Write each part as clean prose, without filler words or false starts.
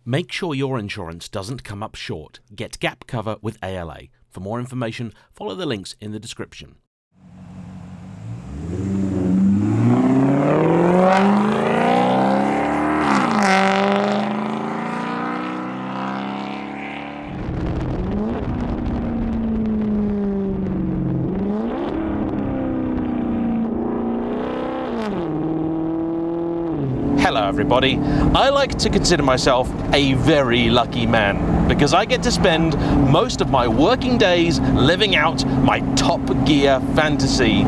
Make sure your insurance doesn't come up short. Get gap cover with ALA. For more information, follow the links in the description. Hello everybody. I like to consider myself a very lucky man because I get to spend most of my working days living out my Top Gear fantasy.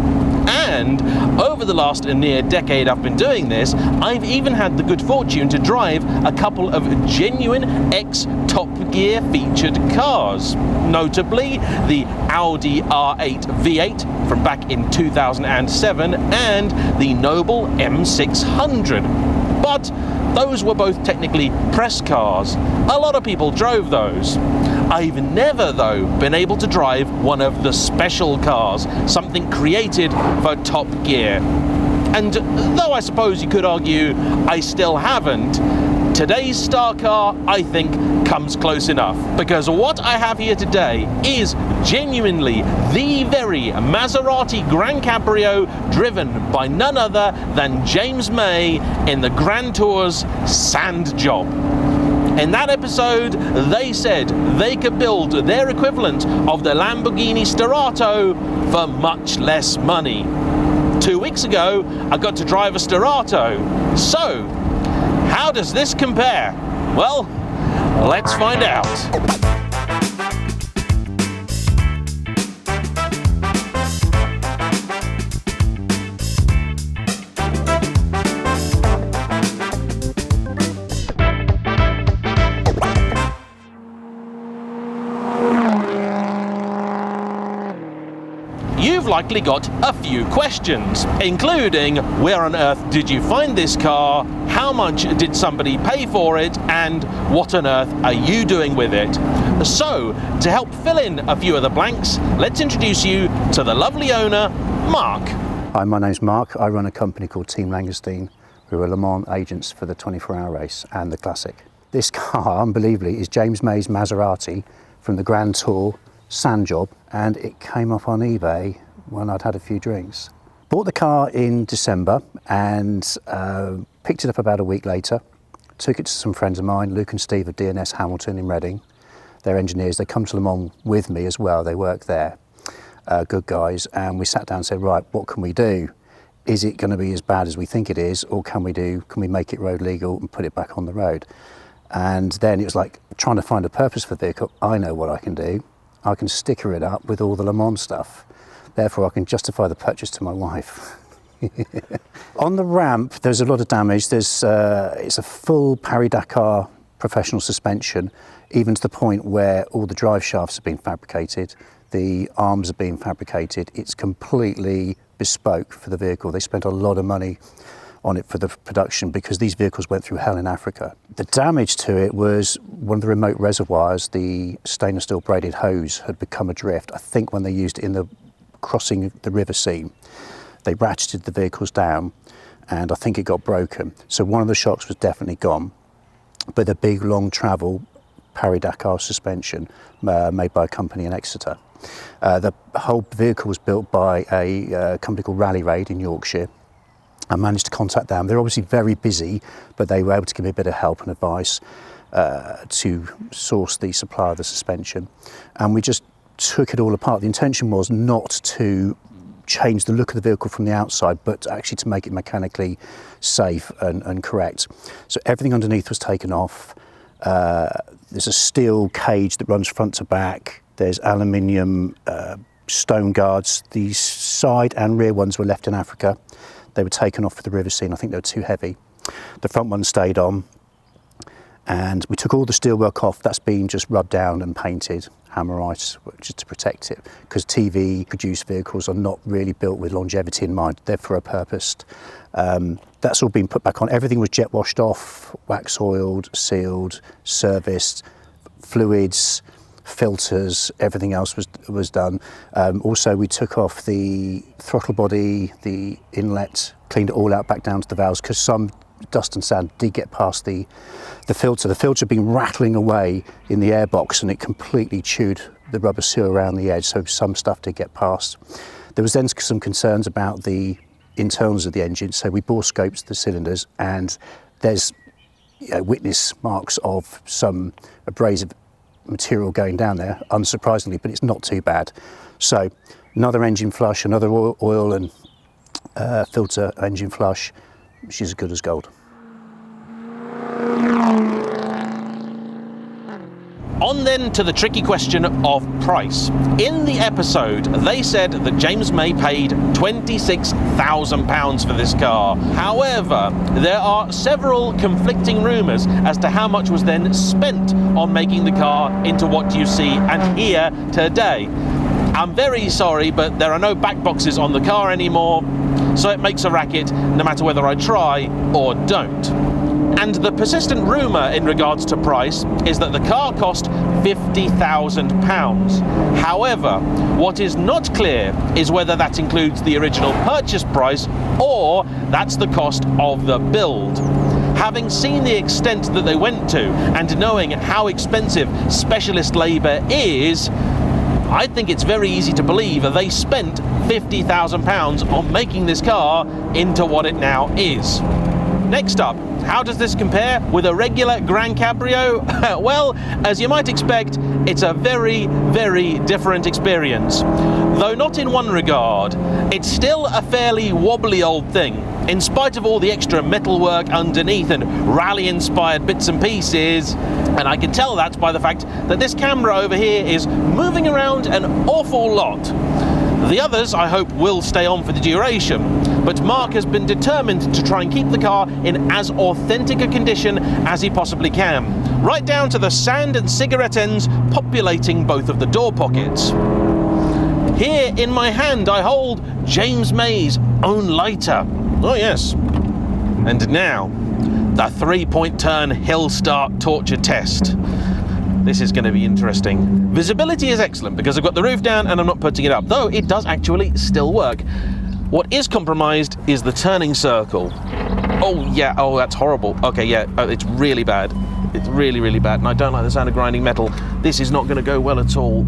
And over the last near decade I've been doing this, I've even had the good fortune to drive a couple of genuine ex-Top Gear featured cars. Notably, the Audi R8 V8 from back in 2007 and the Noble M600. But those were both technically press cars. A lot of people drove those. I've never, though, been able to drive one of the special cars, something created for Top Gear. And though I suppose you could argue I still haven't, today's star car, I think, comes close enough, because what I have here today is genuinely the very Maserati Grancabrio driven by none other than James May in the Grand Tour's Sand Job. In that episode, they said they could build their equivalent of the Lamborghini Starato for much less money. 2 weeks ago, I got to drive a Starato. So, how does this compare? Well, let's find out. You've likely got a few questions, including where on earth did you find this car, how much did somebody pay for it, and what on earth are you doing with it? So, to help fill in a few of the blanks, let's introduce you to the lovely owner, Mark. Hi, my name's Mark. I run a company called Team Langoustine. We're Le Mans agents for the 24-hour race and the Classic. This car, unbelievably, is James May's Maserati from the Grand Tour Sand Job, and it came up on eBay when I'd had a few drinks. Bought the car in December and picked it up about a week later. Took it to some friends of mine, Luke and Steve of DNS Hamilton in Reading. They're engineers. They come to Le Mans with me as well. They work there. Good guys. And we sat down and said, right, what can we do? Is it going to be as bad as we think it is, or can we make it road legal and put it back on the road? And then it was like trying to find a purpose for the vehicle. I know what I can do. I can sticker it up with all the Le Mans stuff. Therefore, I can justify the purchase to my wife. On the ramp, there's a lot of damage. It's a full Paris-Dakar professional suspension, even to the point where all the drive shafts have been fabricated, the arms are being fabricated. It's completely bespoke for the vehicle. They spent a lot of money on it for the production because these vehicles went through hell in Africa. The damage to it was one of the remote reservoirs, the stainless steel braided hose had become adrift. I think when they used it in the crossing the river seam, they ratcheted the vehicles down and I think it got broken. So one of the shocks was definitely gone, but a big long travel Paris-Dakar suspension made by a company in Exeter. The whole vehicle was built by a company called Rally Raid in Yorkshire. I managed to contact them. They're obviously very busy, but they were able to give me a bit of help and advice to source the supply of the suspension. And we just took it all apart. The intention was not to change the look of the vehicle from the outside, but actually to make it mechanically safe and correct. So everything underneath was taken off. There's a steel cage that runs front to back. There's aluminium stone guards. The side and rear ones were left in Africa. They were taken off for the river scene. I think they were too heavy. The front one stayed on. And we took all the steelwork off. That's been just rubbed down and painted Hammerite just to protect it, because TV produced vehicles are not really built with longevity in mind. They're for a purpose. That's all been put back on. Everything was jet washed off, wax oiled, sealed, serviced, fluids, filters, everything else was done. Also, we took off the throttle body, the inlet, cleaned it all out back down to the valves, because some dust and sand did get past the filter. The filter had been rattling away in the airbox and it completely chewed the rubber seal around the edge, so some stuff did get past. There was then some concerns about the internals of the engine, so we bore scoped the cylinders, and there's witness marks of some abrasive material going down there, unsurprisingly, but it's not too bad. So another engine flush, another oil and filter engine flush, she's as good as gold. On then to the tricky question of price. In the episode, they said that James May paid £26,000 for this car. However, there are several conflicting rumours as to how much was then spent on making the car into what you see and hear today. I'm very sorry, but there are no back boxes on the car anymore, so it makes a racket no matter whether I try or don't. And the persistent rumour in regards to price is that the car cost £50,000. However, what is not clear is whether that includes the original purchase price or that's the cost of the build. Having seen the extent that they went to and knowing how expensive specialist labour is, I think it's very easy to believe that they spent £50,000 on making this car into what it now is. Next up, how does this compare with a regular Grancabrio? Well, as you might expect, it's a very, very different experience. Though not in one regard, it's still a fairly wobbly old thing, in spite of all the extra metalwork underneath and rally-inspired bits and pieces. And I can tell that by the fact that this camera over here is moving around an awful lot. The others, I hope, will stay on for the duration, but Mark has been determined to try and keep the car in as authentic a condition as he possibly can, right down to the sand and cigarette ends populating both of the door pockets. Here in my hand I hold James May's own lighter. Oh yes. And now, the 3-point turn hill start torture test. This is going to be interesting. Visibility is excellent because I've got the roof down and I'm not putting it up, though it does actually still work. What is compromised is the turning circle. Oh yeah, oh that's horrible. Okay, yeah, it's really bad. It's really, really bad, and I don't like the sound of grinding metal. This is not going to go well at all.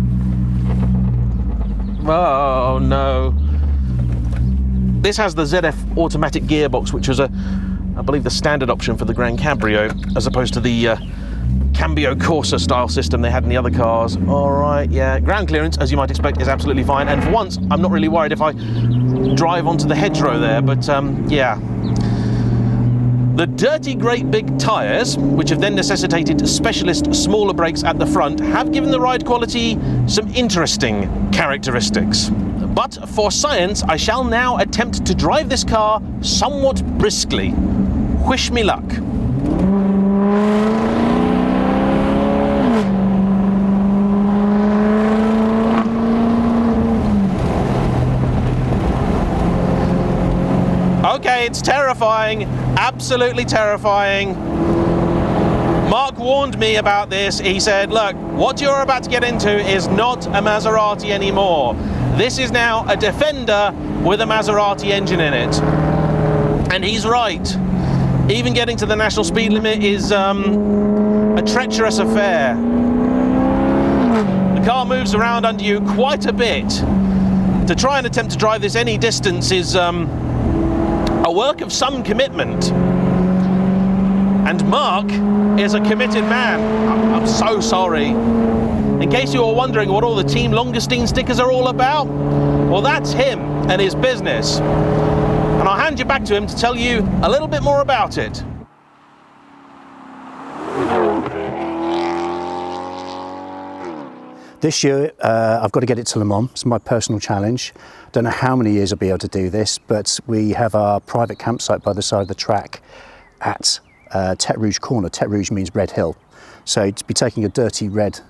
Oh no. This has the ZF automatic gearbox, which was I believe the standard option for the Grancabrio, as opposed to the Cambio Corsa style system they had in the other cars. All right, yeah. Ground clearance, as you might expect, is absolutely fine. And for once, I'm not really worried if I drive onto the hedgerow there, but yeah. The dirty great big tyres, which have then necessitated specialist smaller brakes at the front, have given the ride quality some interesting characteristics. But for science, I shall now attempt to drive this car somewhat briskly. Wish me luck. Okay, it's terrifying, absolutely terrifying. Mark warned me about this. He said, look, what you're about to get into is not a Maserati anymore. This is now a Defender with a Maserati engine in it. And he's right. Even getting to the national speed limit is a treacherous affair. The car moves around under you quite a bit. To try and attempt to drive this any distance is a work of some commitment. And Mark is a committed man. I'm so sorry. In case you were wondering what all the Team Langoustine stickers are all about, well, that's him and his business. And I'll hand you back to him to tell you a little bit more about it. This year, I've got to get it to Le Mans. It's my personal challenge. Don't know how many years I'll be able to do this, but we have our private campsite by the side of the track at Tête Rouge Corner. Tête Rouge means Red Hill. So to be taking a dirty red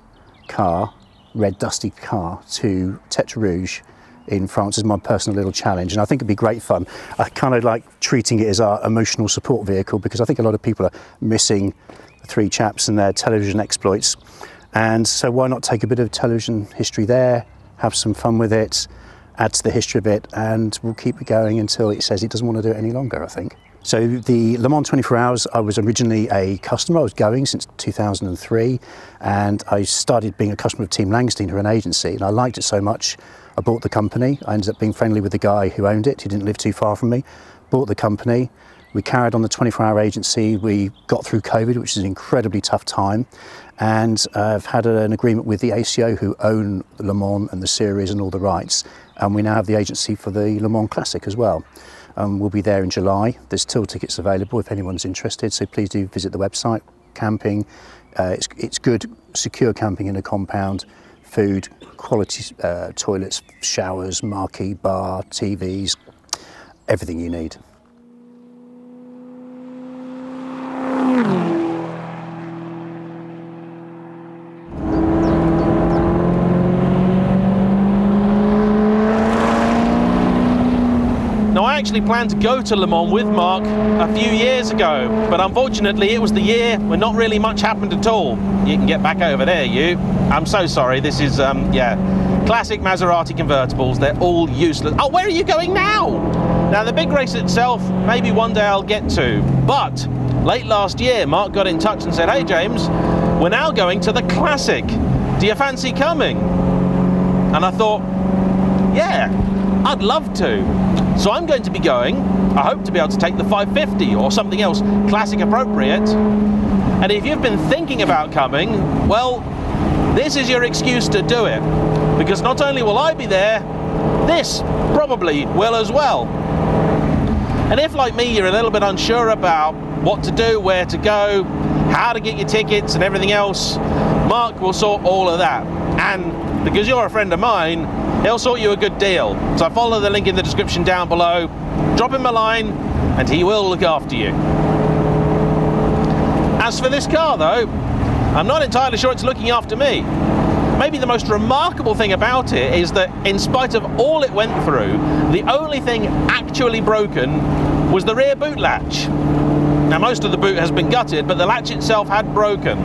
car, red dusty car, to Tête Rouge in France is my personal little challenge, and I think it'd be great fun. I kind of like treating it as our emotional support vehicle because I think a lot of people are missing the three chaps and their television exploits. And so why not take a bit of television history there, have some fun with it, add to the history of it, and we'll keep it going until it says it doesn't want to do it any longer, I think. So the Le Mans 24 Hours, I was originally a customer. I was going since 2003, and I started being a customer of Team Langoustine, who are an agency, and I liked it so much, I bought the company. I ended up being friendly with the guy who owned it, who didn't live too far from me. Bought the company. We carried on the 24-hour agency. We got through COVID, which is an incredibly tough time, and I've had an agreement with the ACO, who own Le Mans and the series and all the rights, and we now have the agency for the Le Mans Classic as well. We'll be there in July. There's still tickets available if anyone's interested, so please do visit the website. Camping, it's good, secure camping in a compound, food, quality toilets, showers, marquee bar, TVs, everything you need. Now, I actually planned to go to Le Mans with Mark a few years ago, but unfortunately it was the year when not really much happened at all. You can get back over there, you. I'm so sorry, this is, classic Maserati convertibles. They're all useless. Oh, where are you going now? Now, the big race itself, maybe one day I'll get to, but late last year, Mark got in touch and said, hey, James, we're now going to the Classic. Do you fancy coming? And I thought, yeah, I'd love to. So I'm going to be going. I hope to be able to take the 550 or something else classic appropriate. And if you've been thinking about coming, well, this is your excuse to do it. Because not only will I be there, this probably will as well. And if, like me, you're a little bit unsure about what to do, where to go, how to get your tickets and everything else, Mark will sort all of that. And because you're a friend of mine, he'll sort you a good deal. So follow the link in the description down below, drop him a line, and he will look after you. As for this car though, I'm not entirely sure it's looking after me. Maybe the most remarkable thing about it is that in spite of all it went through, the only thing actually broken was the rear boot latch. Now, most of the boot has been gutted, but the latch itself had broken,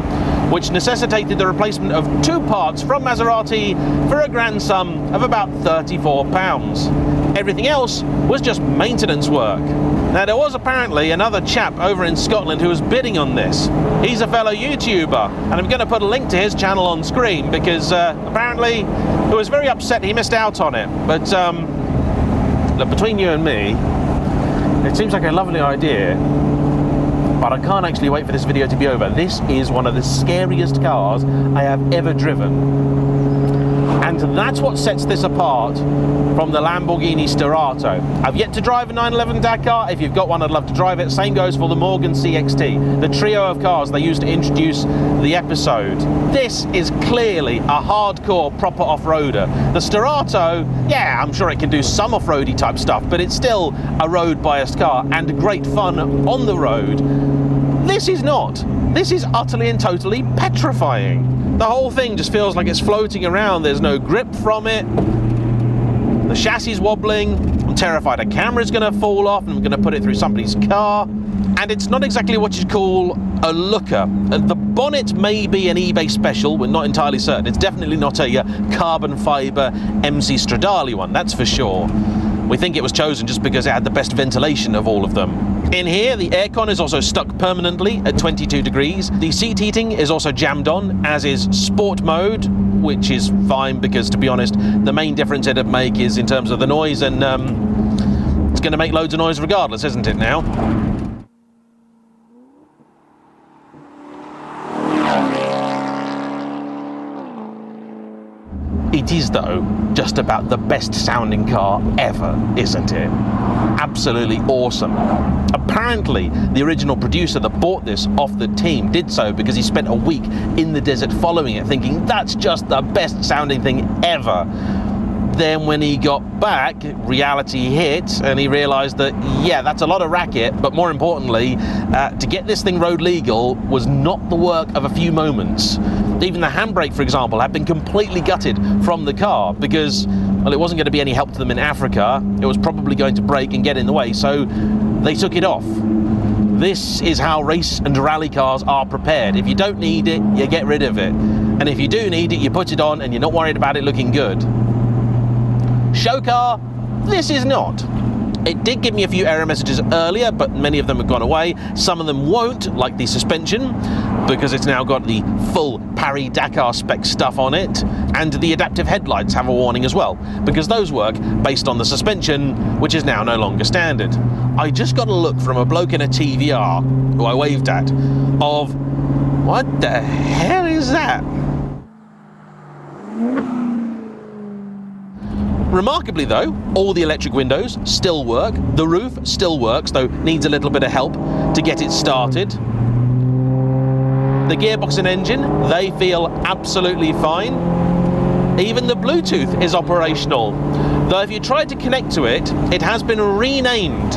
which necessitated the replacement of 2 parts from Maserati for a grand sum of about £34. Everything else was just maintenance work. Now, there was apparently another chap over in Scotland who was bidding on this. He's a fellow YouTuber, and I'm going to put a link to his channel on screen because apparently he was very upset he missed out on it. But look, between you and me, it seems like a lovely idea, but I can't actually wait for this video to be over. This is one of the scariest cars I have ever driven. And that's what sets this apart from the Lamborghini Stirato. I've yet to drive a 911 Dakar. If you've got one, I'd love to drive it. Same goes for the Morgan CXT, the trio of cars they used to introduce the episode. This is clearly a hardcore, proper off-roader. The Stirato, yeah, I'm sure it can do some off-roady type stuff, but it's still a road-biased car and great fun on the road. This is not. This is utterly and totally petrifying. The whole thing just feels like it's floating around. There's no grip from it. The chassis is wobbling. I'm terrified a camera's going to fall off and I'm going to put it through somebody's car. And it's not exactly what you'd call a looker. The bonnet may be an eBay special, we're not entirely certain. It's definitely not a carbon fibre MC Stradale one, that's for sure. We think it was chosen just because it had the best ventilation of all of them. In here, the aircon is also stuck permanently at 22 degrees. The seat heating is also jammed on, as is sport mode, which is fine because, to be honest, the main difference it'd make is in terms of the noise, and it's going to make loads of noise regardless, isn't it now? It is, though, just about the best sounding car ever, isn't it? Absolutely awesome. Apparently, the original producer that bought this off the team did so because he spent a week in the desert following it, thinking that's just the best sounding thing ever. Then when he got back, reality hit, and he realized that, yeah, that's a lot of racket, but more importantly, to get this thing road legal was not the work of a few moments. Even the handbrake, for example, had been completely gutted from the car because, well, it wasn't going to be any help to them in Africa. It was probably going to break and get in the way, so they took it off. This is how race and rally cars are prepared. If you don't need it, you get rid of it. And if you do need it, you put it on and you're not worried about it looking good. Show car, this is not. It did give me a few error messages earlier, but many of them have gone away. Some of them won't, like the suspension, because it's now got the full Paris-Dakar spec stuff on it, and the adaptive headlights have a warning as well, because those work based on the suspension, which is now no longer standard. I just got a look from a bloke in a TVR, who I waved at, of what the hell is that? Remarkably though, all the electric windows still work, the roof still works, though needs a little bit of help to get it started. The gearbox and engine, they feel absolutely fine. Even the Bluetooth is operational, though if you try to connect to it, it has been renamed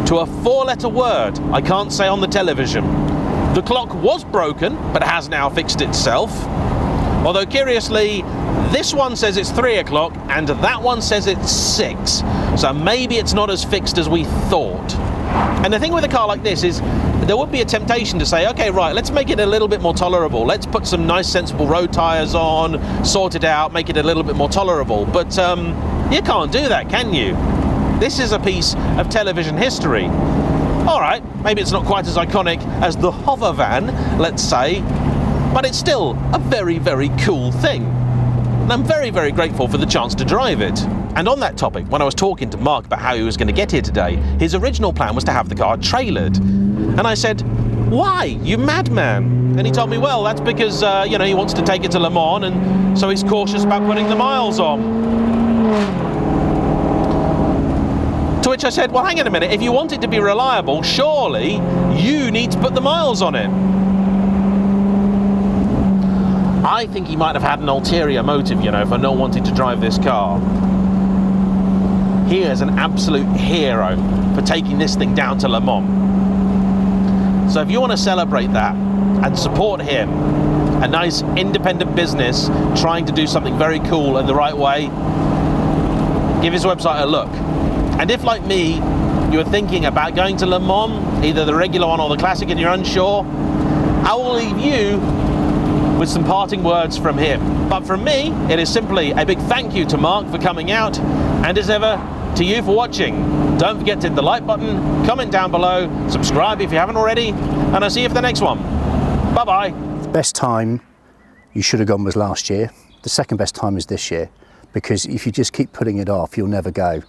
to a 4-letter word I can't say on the television. The clock was broken, but has now fixed itself. Although curiously, this one says it's 3 o'clock and that one says it's 6. So maybe it's not as fixed as we thought. And the thing with a car like this is there would be a temptation to say, okay, right, let's make it a little bit more tolerable. Let's put some nice sensible road tyres on, sort it out, make it a little bit more tolerable. But you can't do that, can you? This is a piece of television history. All right, maybe it's not quite as iconic as the hover van, let's say, but it's still a very, very cool thing. And I'm very, very grateful for the chance to drive it. And on that topic, when I was talking to Mark about how he was going to get here today, his original plan was to have the car trailered. And I said, why, you madman? And he told me, well, that's because, you know, he wants to take it to Le Mans, and so he's cautious about putting the miles on. To which I said, well, hang on a minute, if you want it to be reliable, surely you need to put the miles on it. I think he might have had an ulterior motive, you know, for not wanting to drive this car. He is an absolute hero for taking this thing down to Le Mans. So if you want to celebrate that and support him, a nice independent business trying to do something very cool in the right way, give his website a look. And if, like me, you're thinking about going to Le Mans, either the regular one or the classic, and you're unsure, I will leave you with some parting words from him. But from me, it is simply a big thank you to Mark for coming out, and as ever, to you for watching. Don't forget to hit the like button, comment down below, subscribe if you haven't already, and I'll see you for the next one. Bye-bye. The best time you should have gone was last year. The second best time is this year, because if you just keep putting it off, you'll never go.